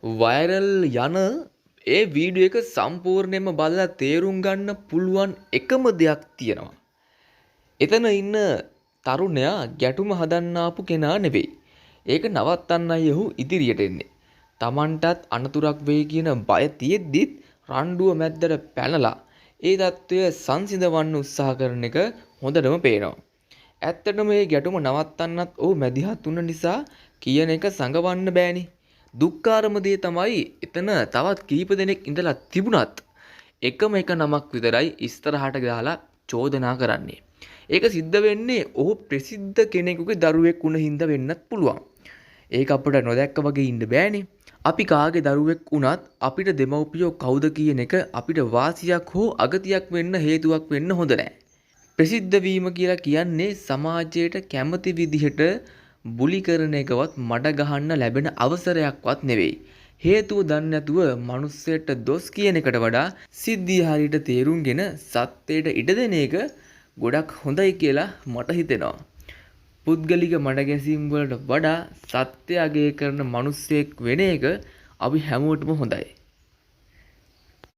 Viral යන ඒ video එක සම්පූර්ණයෙන්ම බලලා තේරුම් ගන්න පුළුවන් එකම දෙයක් තියෙනවා. එතන ඉන්න තරුණයා ගැටුම හදන්න ආපු කෙනා නෙවෙයි. ඒක නවත්තන්නයි ඔහු ඉදිරියට එන්නේ. Tamanටත් අනතුරක් වෙයි කියන බය තියෙද්දිත් රණ්ඩුව මැද්දට පැනලා ඒ தত্ত্বය සංසිඳවන්න උත්සාහ කරන එක හොඳටම පේනවා. ඇත්තටම මේ ගැටුම නවත්තන්නත් ඔහු මැදිහත් වුණ නිසා කියන එක සංගවන්න බෑනේ. දුක්කාරම දේ තමයි එතන තවත් කීප දෙනෙක් ඉඳලා තිබුණත් එකම එක නමක් විතරයි ඉස්සරහට ගහලා චෝදනා කරන්නේ. ඒක සිද්ධ වෙන්නේ ඔහු ප්‍රසිද්ධ කෙනෙකුගේ දරුවෙක් වුණ හින්දා වෙන්නත් පුළුවන්. ඒක අපිට නොදැක්ක වගේ ඉන්න බෑනේ. අපි කාගේ දරුවෙක් වුණත් අපිට දෙමව්පියෝ කවුද කියන එක අපිට වාසියක් හෝ අගතියක් වෙන්න හේතුවක් වෙන්න හොඳ නැහැ. ප්‍රසිද්ධ වීම කියලා කියන්නේ සමාජයට කැමති විදිහට බුලි කරන එකවත් මඩ ගහන්න ලැබෙන අවසරයක්වත් නෙවෙයි. හේතුව දන්නේ නැතුව මිනිස්සෙට දොස් කියන එකට වඩා සිද්ධිය හරියට තේරුම්ගෙන සත්‍යයට ඉඩ දෙන එක ගොඩක් හොඳයි කියලා මට හිතෙනවා. පුද්ගලික මඩ ගැසීම් වලට වඩා සත්‍ය අගය කරන මිනිස්සෙක් වෙන එක අපි හැමෝටම හොඳයි.